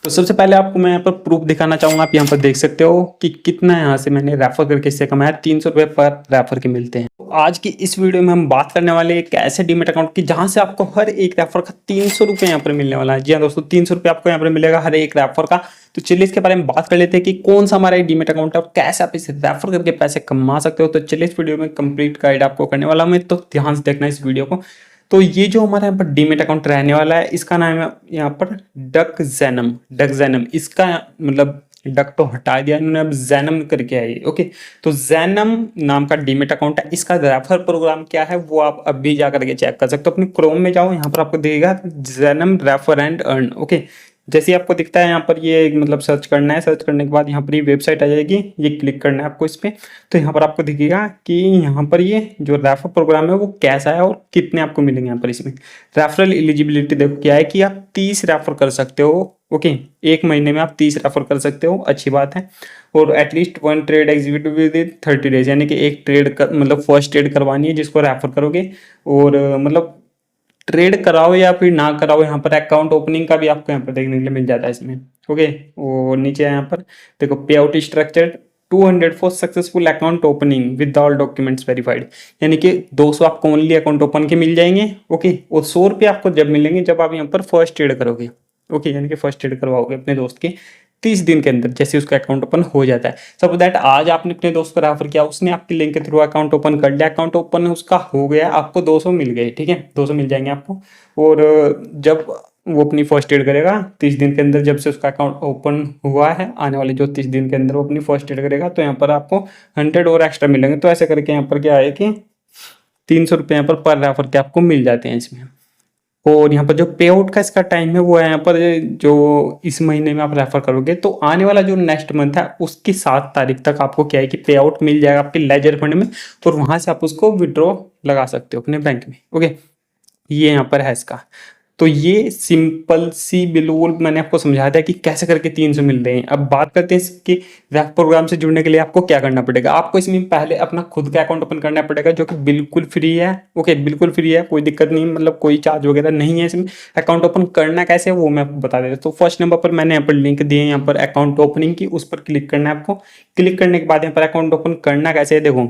तो सबसे पहले आपको मैं यहाँ पर प्रूफ दिखाना चाहूंगा। आप यहाँ पर देख सकते हो कि कितना यहाँ से मैंने रेफर करके इससे कमाया। 300 रुपये पर रेफर के मिलते हैं। तो आज की इस वीडियो में हम बात करने वाले एक ऐसे डीमेट अकाउंट की जहां से आपको हर एक रेफर का 300 रुपये यहाँ पर मिलने वाला है। जी हाँ दोस्तों, 300 रुपये आपको यहाँ पर मिलेगा हर एक रेफर का। तो चलिए इसके बारे में बात कर लेते हैं कि कौन सा हमारा डीमेट अकाउंट है और कैसे आप इसे रेफर करके पैसे कमा सकते हो। तो चलिए इस वीडियो में कंप्लीट गाइड आपको करने वाला हूँ, तो ध्यान से देखना इस वीडियो को। तो ये जो हमारा यहाँ पर डीमेट अकाउंट रहने वाला है, इसका नाम है यहाँ पर डक जैनम। इसका मतलब डक तो हटा दिया इन्होंने, अब जैनम करके है ये। ओके, तो जैनम नाम का डीमेट अकाउंट है। इसका रेफर प्रोग्राम क्या है वो आप अभी जा करके चेक कर सकते हो। अपने क्रोम में जाओ, यहाँ पर आपको दिखेगा Jainam refer and earn. Okay, जैसे आपको दिखता है यहाँ पर ये मतलब सर्च करना है। सर्च करने के बाद यहाँ पर ये वेबसाइट आ जाएगी, ये क्लिक करना है आपको इस पर। तो यहाँ पर आपको दिखेगा कि यहाँ पर ये जो रेफर प्रोग्राम है वो कैसा है और कितने आपको मिलेंगे यहाँ पर। इसमें रेफरल एलिजिबिलिटी देखो क्या है कि आप 30 रेफर कर सकते हो। ओके, एक महीने में आप 30 रेफर कर सकते हो, अच्छी बात है। और at least 1 trade executive with 30 days, यानी कि एक ट्रेड मतलब फर्स्ट ट्रेड करवानी है जिसको रेफर करोगे। और मतलब ट्रेड कराओ या फिर ना कराओ, यहाँ पर अकाउंट ओपनिंग का भी आपको यहाँ पर देखने के लिए मिल जाता है इसमें। ओके, और नीचे यहाँ पर देखो पे out structure 200 for successful account opening with all documents verified, यानी कि 200 आपको ओनली अकाउंट ओपन के मिल जाएंगे। ओके, और 100 रुपये आपको जब मिलेंगे जब आप यहाँ पर फर्स्ट ट्रेड करोगे। ओके, यानी कि फर्स्ट ट्रेड करवाओगे अपने दोस्त के 30 दिन के अंदर, जैसे उसका अकाउंट ओपन हो जाता है। सपोज दैट आज आपने अपने दोस्त को रेफर किया, उसने आपके लिंक के थ्रू अकाउंट ओपन कर लिया, अकाउंट ओपन उसका हो गया, आपको 200 मिल गए। ठीक है, 200 मिल जाएंगे आपको। और जब वो अपनी फर्स्ट ट्रेड करेगा 30 दिन के अंदर, जब से उसका अकाउंट ओपन हुआ है, आने वाले जो 30 दिन के अंदर वो अपनी फर्स्ट ट्रेड करेगा, तो यहाँ पर आपको 100 और एक्स्ट्रा मिलेंगे। तो ऐसे करके यहाँ पर क्या है कि 300 रुपये यहाँ पर रेफर के आपको मिल जाते हैं इसमें। और यहाँ पर जो पे आउट का इसका टाइम है वो है यहाँ पर जो इस महीने में आप रेफर करोगे तो आने वाला जो नेक्स्ट मंथ है उसकी 7 तारीख तक आपको क्या है कि पे आउट मिल जाएगा आपके लेजर फंड में, और वहां से आप उसको विड्रॉ लगा सकते हो अपने बैंक में। ओके, ये यहाँ पर है इसका। तो ये सिंपल सी बिल्कुल मैंने आपको समझा दिया कि कैसे करके 300 मिल रहे हैं। अब बात करते हैं इसके रैप प्रोग्राम से जुड़ने के लिए आपको क्या करना पड़ेगा। आपको इसमें पहले अपना खुद का अकाउंट ओपन करना पड़ेगा, जो कि बिल्कुल फ्री है। ओके, बिल्कुल फ्री है, कोई दिक्कत नहीं, मतलब कोई चार्ज वगैरह नहीं है इसमें। अकाउंट ओपन करना कैसे है वो मैं आपको बता देता हूँ। तो फर्स्ट नंबर पर मैंने यहाँ पर लिंक दिए, यहाँ पर अकाउंट ओपनिंग की, उस पर क्लिक करना है आपको। क्लिक करने के बाद यहाँ पर अकाउंट ओपन करना कैसे है देखो,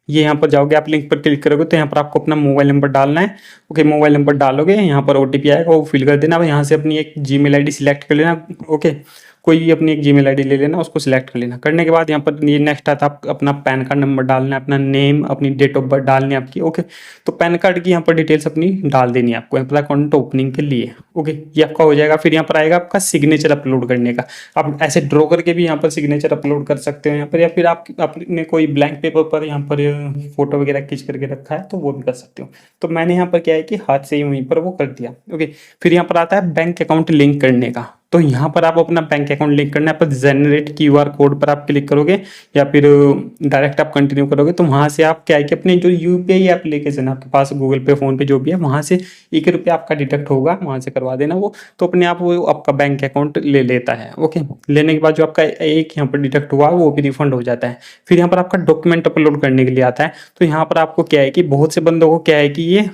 ये यहाँ पर जाओगे, आप लिंक पर क्लिक करोगे तो यहाँ पर आपको अपना मोबाइल नंबर डालना है। ओके, मोबाइल नंबर डालोगे, यहाँ पर ओटीपी आएगा, वो फिल कर देना। अब यहाँ से अपनी एक जीमेल आईडी सिलेक्ट कर लेना। ओके, कोई भी अपनी एक जीमेल आईडी ले लेना, उसको सिलेक्ट कर लेना। करने के बाद यहाँ पर ये नेक्स्ट आता है, आप अपना पैन कार्ड नंबर डालना है, अपना नेम, अपनी डेट ऑफ बर्थ डालनी है आपकी। ओके, तो पैन कार्ड की यहाँ पर डिटेल्स अपनी डाल देनी है आपको यहाँ पर अकाउंट ओपनिंग के लिए। ओके, ये आपका हो जाएगा। फिर यहाँ पर आएगा आपका सिग्नेचर अपलोड करने का। आप ऐसे ड्रॉ करके भी यहाँ पर सिग्नेचर अपलोड कर सकते हो यहाँ पर, या फिर आपने कोई ब्लैंक पेपर पर यहाँ पर फोटो वगैरह खींच करके रखा है तो वो भी कर सकते हो। तो मैंने यहाँ पर क्या है कि हाथ से ही वहीं पर वो कर दिया। ओके, फिर यहाँ पर आता है बैंक अकाउंट लिंक करने का। तो यहाँ पर आप अपना बैंक अकाउंट लिंक करना है, पर जनरेट क्यूआर कोड पर आप क्लिक करोगे या फिर डायरेक्ट आप कंटिन्यू करोगे, तो वहाँ से आप क्या है कि अपने जो यूपीआई एप्लीकेशन आपके पास गूगल पे, फोन पे जो भी है, वहाँ से 1 रुपया आपका डिडक्ट होगा, वहाँ से करवा देना वो। तो अपने आप वो आपका बैंक अकाउंट ले लेता है। ओके, लेने के बाद जो आपका एक यहाँ पर डिडक्ट हुआ वो भी रिफंड हो जाता है। फिर यहाँ पर आपका डॉक्यूमेंट अपलोड करने के लिए आता है। तो यहाँ पर आपको क्या है कि बहुत से बंदों को क्या है कि ये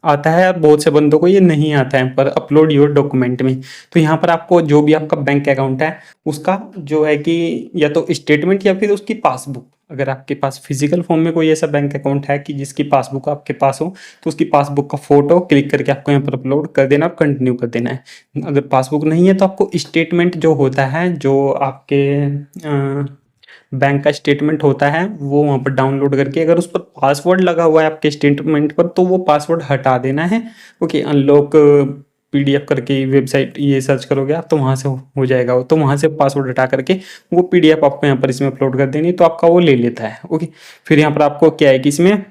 आता है और बहुत से बंदों को ये नहीं आता है, पर अपलोड योर डॉक्यूमेंट में। तो यहाँ पर आपको जो भी आपका बैंक अकाउंट है उसका जो है कि या तो स्टेटमेंट या फिर उसकी पासबुक, अगर आपके पास फिजिकल फॉर्म में कोई ऐसा बैंक अकाउंट है कि जिसकी पासबुक आपके पास हो, तो उसकी पासबुक का फोटो क्लिक करके आपको यहाँ पर अपलोड कर देना और कंटिन्यू कर देना है। अगर पासबुक नहीं है तो आपको स्टेटमेंट जो होता है, जो आपके बैंक का स्टेटमेंट होता है, वो वहाँ पर डाउनलोड करके, अगर उस पर पासवर्ड लगा हुआ है आपके स्टेटमेंट पर, तो वो पासवर्ड हटा देना है। ओके, अनलॉक पीडीएफ करके वेबसाइट ये सर्च करोगे आप तो वहाँ से हो जाएगा वो। तो वहाँ से पासवर्ड हटा करके वो पीडीएफ आपको यहाँ पर इसमें अपलोड कर देनी, तो आपका वो ले लेता है। ओके, फिर यहाँ पर आपको क्या है कि इसमें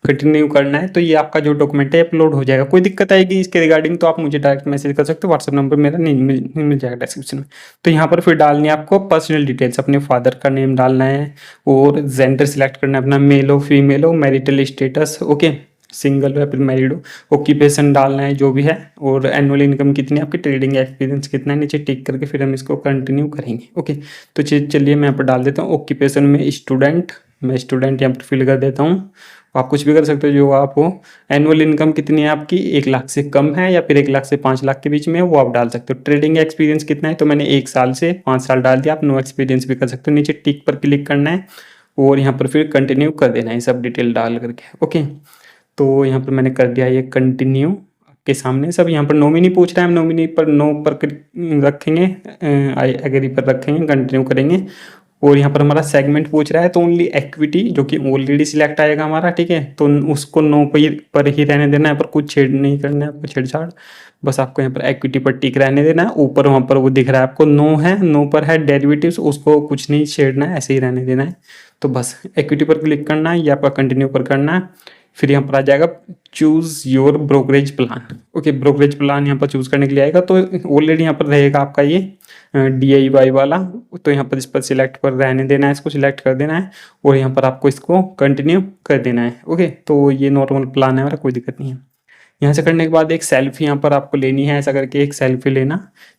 कंटिन्यू करना है, तो ये आपका जो डॉक्यूमेंट है अपलोड हो जाएगा। कोई दिक्कत आएगी इसके रिगार्डिंग तो आप मुझे डायरेक्ट मैसेज कर सकते हो, व्हाट्सएप नंबर मेरा नहीं मिल जाएगा डिस्क्रिप्शन में। तो यहाँ पर फिर डालनी है आपको पर्सनल डिटेल्स, अपने फादर का नेम डालना है और जेंडर सिलेक्ट करना है अपना, मेल हो फीमेल हो, मैरिटल स्टेटस, ओके, सिंगल हो या फिर मैरिड हो, ऑक्यूपेशन डालना है जो भी है, और एनुअल इनकम कितनी है आपकी, ट्रेडिंग एक्सपीरियंस कितना है, नीचे टिक करके फिर हम इसको कंटिन्यू करेंगे। ओके, तो चलिए मैं यहाँ पर डाल देता हूँ ऑक्यूपेशन में स्टूडेंट, मैं स्टूडेंट यहाँ पर फिल कर देता हूँ। आप कुछ भी कर सकते हो जो आप हो। एनुअल इनकम कितनी है आपकी, 1 लाख से कम है या फिर 1 लाख से 5 लाख के बीच में है, वो आप डाल सकते हो। ट्रेडिंग एक्सपीरियंस कितना है, तो मैंने 1 साल से 5 साल डाल दिया। आप नो एक्सपीरियंस भी कर सकते हो। नीचे टिक पर क्लिक करना है और यहाँ पर फिर कंटिन्यू कर देना है सब डिटेल डाल करके। ओके, तो यहाँ पर मैंने कर दिया ये कंटिन्यू के सामने सब। यहाँ पर नॉमिनी पूछ रहा है, हम नॉमिनी पर नो पर रखेंगे, आई एग्री पर रखेंगे, कंटिन्यू करेंगे। और यहाँ पर हमारा सेगमेंट पूछ रहा है, तो ओनली इक्विटी जो कि ऑलरेडी सिलेक्ट आएगा हमारा, ठीक है, तो उसको नो पर ही रहने देना है, पर कुछ छेड़ नहीं करना है आपको, छेड़छाड़। बस आपको यहाँ पर इक्विटी पर टिक रहने देना है। ऊपर वहाँ पर वो दिख रहा है आपको नो है, नो पर है डेरिवेटिव्स, उसको कुछ नहीं छेड़ना है, ऐसे ही रहने देना है। तो बस इक्विटी पर क्लिक करना है या आपका कंटिन्यू पर करना है। फिर यहाँ पर आ जाएगा choose your brokerage plan. Okay, brokerage plan यहाँ पर चूज करने के लिए आएगा, तो ऑलरेडी यहाँ पर रहेगा आपका ये DIY वाला। तो यहाँ पर इस पर सिलेक्ट पर रहने देना है, इसको सिलेक्ट कर देना है और यहाँ पर आपको इसको कंटिन्यू कर देना है। ओके, तो ये नॉर्मल प्लान है हमारा, कोई दिक्कत नहीं है। यहाँ से करने के बाद एक सेल्फी यहाँ पर आपको लेनी है, ऐसा करके एक सेल्फी लेना,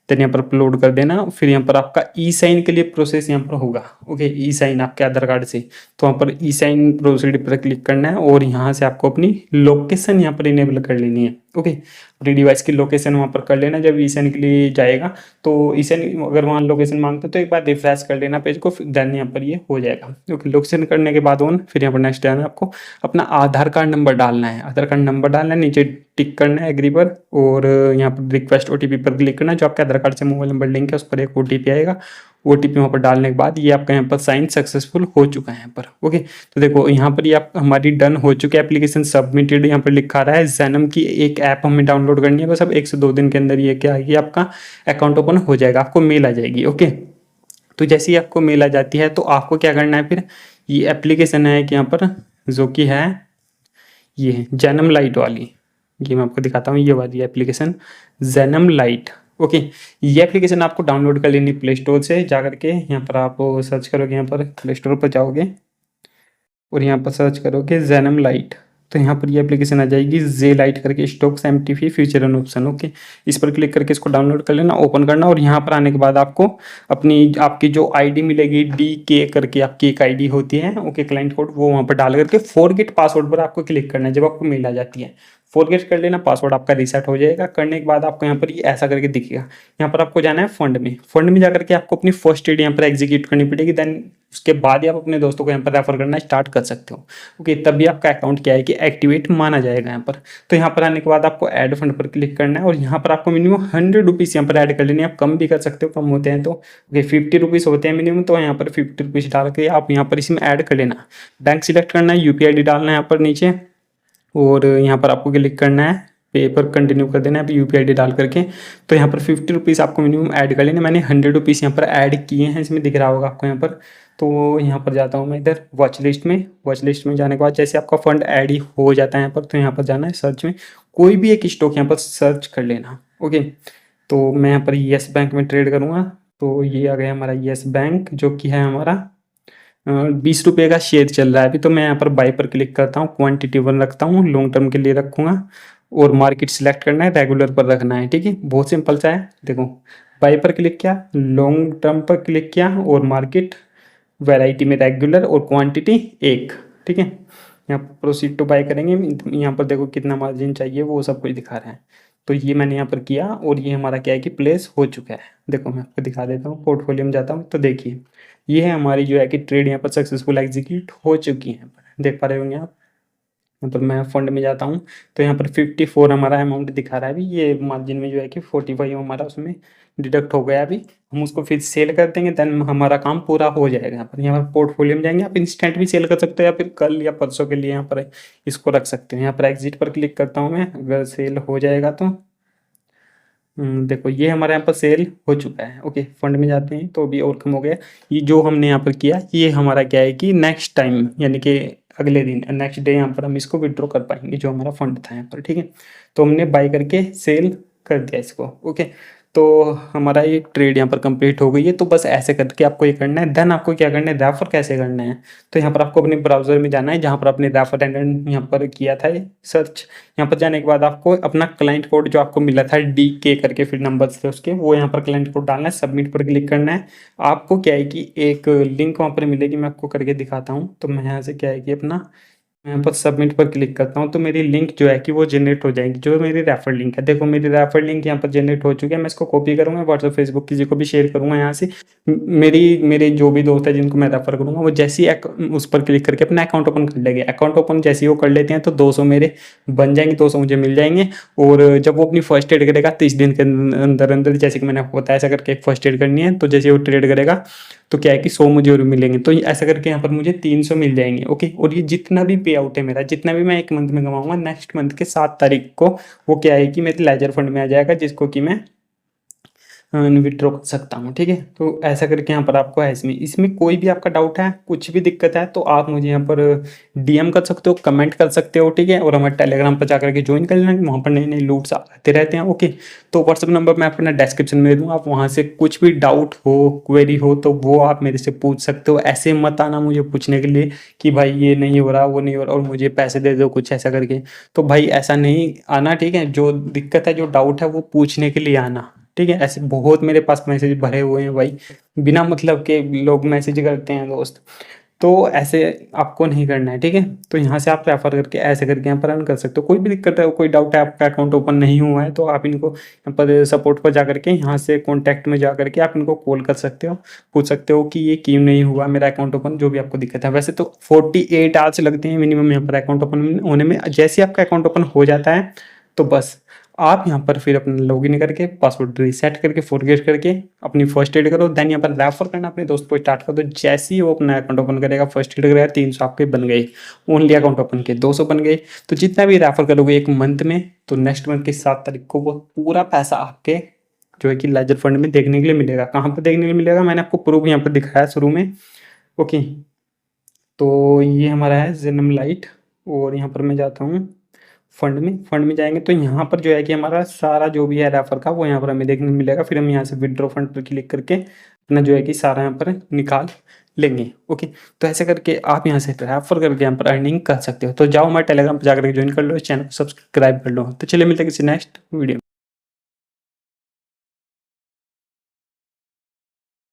देन यहाँ पर अपलोड कर देना। फिर यहाँ पर आपका ई साइन के लिए प्रोसेस यहाँ पर होगा। ओके, ई साइन आपके आधार कार्ड से, तो वहाँ पर ई साइन प्रोसीड पर क्लिक करना है और यहाँ से आपको अपनी लोकेशन यहाँ पर इनेबल कर लेनी है। ओके, अपनी डिवाइस की लोकेशन वहाँ पर कर लेना जब ई साइन के लिए जाएगा। तो ई साइन अगर वहाँ लोकेशन मांगता है तो एक बार रिफ्रेश कर लेना पेज को, देन यहाँ पर ये हो जाएगा। ओके, लोकेशन करने के बाद ऑन, फिर यहाँ पर नेक्स्ट आना है, आपको अपना आधार कार्ड नंबर डालना है। आधार कार्ड नंबर डालना है, नीचे टिक करना है एग्री पर, और यहाँ पर रिक्वेस्ट OTP पर क्लिक करना है। जो आपके आधार कार्ड से मोबाइल नंबर लिंक है उस पर एक OTP आएगा। OTP वहाँ पर डालने के बाद ये आपका यहाँ पर साइन सक्सेसफुल हो चुका है यहाँ पर। ओके, तो देखो यहाँ पर ये आप हमारी डन हो चुकी है, एप्लीकेशन सबमिटेड यहाँ पर लिखा रहा है। जैनम की एक ऐप हमें डाउनलोड करनी है, बस अब 1 से 2 दिन के अंदर ये क्या है, आपका अकाउंट ओपन हो जाएगा, आपको मेल आ जाएगी। ओके, तो जैसे ही आपको मेल आ जाती है तो आपको क्या करना है, फिर ये एप्लीकेशन है कि यहाँ पर जो कि है ये जैनम लाइट वाली, ये मैं आपको दिखाता हूँ, ये वाली एप्लीकेशन जैनम लाइट। ओके, ये एप्लीकेशन आपको डाउनलोड कर लेनी प्ले स्टोर से जा करके। यहाँ पर आप सर्च करोगे, यहाँ पर प्ले स्टोर पर जाओगे और यहाँ पर सर्च करोगे जैनम लाइट, तो यहाँ पर ये एप्लीकेशन आ जाएगी जे लाइट करके, stocks MTF future and option. Okay, इस पर क्लिक करके इसको डाउनलोड कर लेना, ओपन करना, और यहाँ पर आने के बाद आपको अपनी आपकी जो ID मिलेगी DK करके, आपकी एक ID होती है। ओके, क्लाइंट कोड, वो वहाँ पर डाल करके फॉरगेट पासवर्ड पर आपको क्लिक करना है। जब आपको मेल आ जाती है फॉरगेट कर लेना, पासवर्ड आपका रीसेट हो जाएगा। करने के बाद आपको यहाँ पर ये ऐसा करके दिखेगा। यहाँ पर आपको जाना है फंड में, फंड में जाकर के आपको अपनी फर्स्ट एड यहाँ पर एग्जीक्यूट करनी पड़ेगी, देन उसके बाद ही आप अपने दोस्तों को यहाँ पर रेफर करना स्टार्ट कर सकते हो। ओके, तभी आपका अकाउंट क्या है कि एक्टिवेट माना जाएगा यहाँ पर। तो यहाँ पर आने के बाद आपको ऐड फंड पर क्लिक करना है और यहाँ पर आपको मिनिमम 100 रुपीज़ यहाँ पर ऐड कर लेनी है। आप कम भी कर सकते हो, कम होते हैं तो। ओके, 50 रुपीज़ होते हैं मिनिमम, तो यहाँ पर 50 रुपीज़ डाल के आप यहाँ पर इसमें ऐड कर लेना। बैंक सिलेक्ट करना है, UPI ID डालना है यहाँ पर नीचे, और यहाँ पर आपको क्लिक करना है, पे पर कंटिन्यू कर देना है UPI ID डाल करके। तो यहाँ पर 50 रुपीज़ आपको मिनिमम ऐड कर लेना। मैंने 100 रुपीज़ यहाँ पर ऐड किए हैं, इसमें दिख रहा होगा आपको यहाँ पर। तो यहाँ पर जाता हूँ मैं इधर वॉच लिस्ट में। वॉच लिस्ट में जाने के बाद जैसे आपका फंड ऐड ही हो जाता है यहाँ पर, तो यहाँ पर जाना है सर्च में, कोई भी एक स्टॉक यहाँ पर सर्च कर लेना। ओके, तो मैं यहाँ पर येस बैंक में ट्रेड करूँगा, तो ये आ गया हमारा येस बैंक, जो कि है हमारा 20 रुपये का शेयर चल रहा है अभी। तो मैं यहाँ पर बाई पर क्लिक करता हूँ, क्वांटिटी 1 रखता हूँ, लॉन्ग टर्म के लिए रखूँगा, और मार्केट सिलेक्ट करना है, रेगुलर पर रखना है। ठीक है, बहुत सिंपल सा है। देखो, बाई पर क्लिक किया, लॉन्ग टर्म पर क्लिक किया, और मार्केट वैरायटी में रेगुलर, और क्वांटिटी 1। ठीक है, यहाँ पर प्रोसीड टू बाय करेंगे। यहाँ पर देखो कितना मार्जिन चाहिए वो सब कुछ दिखा रहा है। तो ये मैंने यहाँ पर किया और ये हमारा क्या है कि प्लेस हो चुका है। देखो मैं आपको दिखा देता हूँ, पोर्टफोलियो में जाता हूँ तो देखिए ये है हमारी जो है कि ट्रेड यहाँ पर सक्सेसफुल एग्जीक्यूट हो चुकी है। देख पा रहे होंगे आप। यहाँ पर मैं फंड में जाता हूँ तो यहाँ पर 54 हमारा अमाउंट दिखा रहा है अभी। ये मार्जिन में जो है कि 45 हमारा उसमें डिडक्ट हो गया। अभी हम उसको फिर सेल कर देंगे, देन हमारा काम पूरा हो जाएगा। यहाँ पर पोर्टफोलियो में जाएंगे, आप इंस्टेंट भी सेल कर सकते हो या फिर कल या परसों के लिए यहाँ पर इसको रख सकते हो। यहाँ पर एग्जिट पर क्लिक करता हूँ मैं, अगर सेल हो जाएगा तो। देखो ये हमारे यहाँ पर सेल हो चुका है। ओके, फंड में जाते हैं तो अभी और कम हो गया। ये जो हमने यहाँ पर किया ये हमारा क्या है कि नेक्स्ट टाइम यानी कि अगले दिन नेक्स्ट डे यहाँ पर हम इसको विड्रॉ कर पाएंगे जो हमारा फंड था यहाँ पर। ठीक है, तो हमने बाई करके सेल कर दिया इसको। ओके, तो हमारा ये ट्रेड यहाँ पर कंप्लीट हो गई है। तो बस ऐसे करके आपको ये करना है। देन आपको क्या करना है, रेफर कैसे करना है, तो यहाँ पर आपको अपने ब्राउजर में जाना है जहाँ पर आपने रेफर एंड यहाँ पर किया था ये सर्च। यहाँ पर जाने के बाद आपको अपना क्लाइंट कोड जो आपको मिला था DK करके फिर नंबर थे उसके, वो यहाँ पर क्लाइंट कोड डालना है, सबमिट पर क्लिक करना है। आपको क्या है कि एक लिंक वहाँ पर मिलेगी, मैं आपको करके दिखाता हूँ। तो मैं यहाँ से क्या है कि अपना मैं यहाँ पर सबमिट पर क्लिक करता हूँ तो मेरी लिंक जो है कि वो जनरेट हो जाएगी, जो मेरी रेफर लिंक है। देखो मेरी रेफर लिंक यहाँ पर जनरेट हो चुकी है। मैं इसको कॉपी करूँगा, व्हाट्सएप फेसबुक किसी को भी शेयर करूँगा यहाँ से। मेरे जो भी दोस्त है जिनको मैं रेफर करूँगा वो जैसे ही उस पर क्लिक करके अपना अकाउंट ओपन कर लेंगे। अकाउंट ओपन जैसे ही वो कर लेते हैं तो 200 मेरे बन जाएंगे, 200 मुझे मिल जाएंगे। और जब वो अपनी फर्स्ट एड करेगा 30 दिन के अंदर अंदर, जैसे कि मैंने आपको बताया ऐसा करके फर्स्ट एड करनी है, तो जैसे वो ट्रेड करेगा तो क्या है कि 100 मुझे और मिलेंगे। तो ऐसा करके यहाँ पर मुझे 300 मिल जाएंगे। ओके, और ये जितना भी पे आउट है मेरा, जितना भी मैं एक मंथ में कमाऊंगा, नेक्स्ट मंथ के 7 तारीख को वो क्या है कि मेरे लेजर फंड में आ जाएगा, जिसको कि मैं विड्रॉ कर सकता हूँ। ठीक है, तो ऐसा करके यहाँ पर आपको है। इसमें कोई भी आपका डाउट है, कुछ भी दिक्कत है तो आप मुझे यहाँ पर डीएम कर सकते हो, कमेंट कर सकते हो। ठीक है, और हमारे टेलीग्राम पर जाकर के ज्वाइन कर लेना, वहाँ पर नई नई लूट्स आते रहते हैं। ओके, तो व्हाट्सअप नंबर मैं अपना डिस्क्रिप्शन में दे दूँगा, आप वहाँ से कुछ भी डाउट हो, क्वेरी हो तो वो आप मेरे से पूछ सकते हो। ऐसे मत आना मुझे पूछने के लिए कि भाई ये नहीं हो रहा, वो नहीं हो रहा और मुझे पैसे दे दो कुछ ऐसा करके। तो भाई ऐसा नहीं आना। ठीक है, जो दिक्कत है, जो डाउट है वो पूछने के लिए आना। ठीक है, ऐसे बहुत मेरे पास मैसेज भरे हुए हैं भाई, बिना मतलब के लोग मैसेज करते हैं दोस्त। तो ऐसे आपको नहीं करना है। ठीक है, तो यहाँ से आप रेफर करके ऐसे करके यहाँ पर अर्न कर सकते हो। कोई भी दिक्कत है, कोई डाउट है, आपका अकाउंट ओपन नहीं हुआ है तो आप इनको यहाँ पर सपोर्ट पर जा करके, यहाँ से कॉन्टैक्ट में जा करके आप इनको कॉल कर सकते हो, पूछ सकते हो कि ये क्यों नहीं हुआ मेरा अकाउंट ओपन, जो भी आपको दिक्कत है। वैसे तो 48 आवर्स लगते हैं मिनिमम यहाँ पर अकाउंट ओपन होने में। जैसे आपका अकाउंट ओपन हो जाता है तो बस आप यहाँ पर फिर अपना लॉगिन करके पासवर्ड रीसेट करके फॉरगेट करके अपनी फर्स्ट एड करो। देन यहाँ पर रेफर करना अपने दोस्त को स्टार्ट कर दो। जैसे ही वो अपना अकाउंट ओपन करेगा, फर्स्ट एड करेगा, 300 आपके बन गए। ओनली अकाउंट ओपन के 200 बन गए। तो जितना भी रेफर करोगे एक मंथ में, तो नेक्स्ट मंथ की 7 तारीख को वो पूरा पैसा आपके जो है कि लेजर फंड में देखने के लिए मिलेगा। कहाँ पर देखने के लिए मिलेगा, मैंने आपको प्रूफ यहाँ पर दिखाया शुरू में। ओके, तो ये हमारा है जेनम लाइट। और यहाँ पर मैं जाता हूँ फंड में जाएंगे तो यहाँ पर जो है कि हमारा सारा जो भी है रेफर का वो यहाँ पर हमें देखने को मिलेगा। फिर हम यहाँ से विड्रॉ फंड पर क्लिक करके अपना जो है कि सारा यहाँ पर निकाल लेंगे। ओके, तो ऐसे करके आप यहाँ से रेफर करके यहाँ पर अर्निंग कर सकते हो। तो जाओ हमारे टेलीग्राम पर जाकर ज्वाइन कर लो, इस चैनल को सब्सक्राइब कर लो। तो चलिए मिलते हैं किसी नेक्स्ट वीडियो में।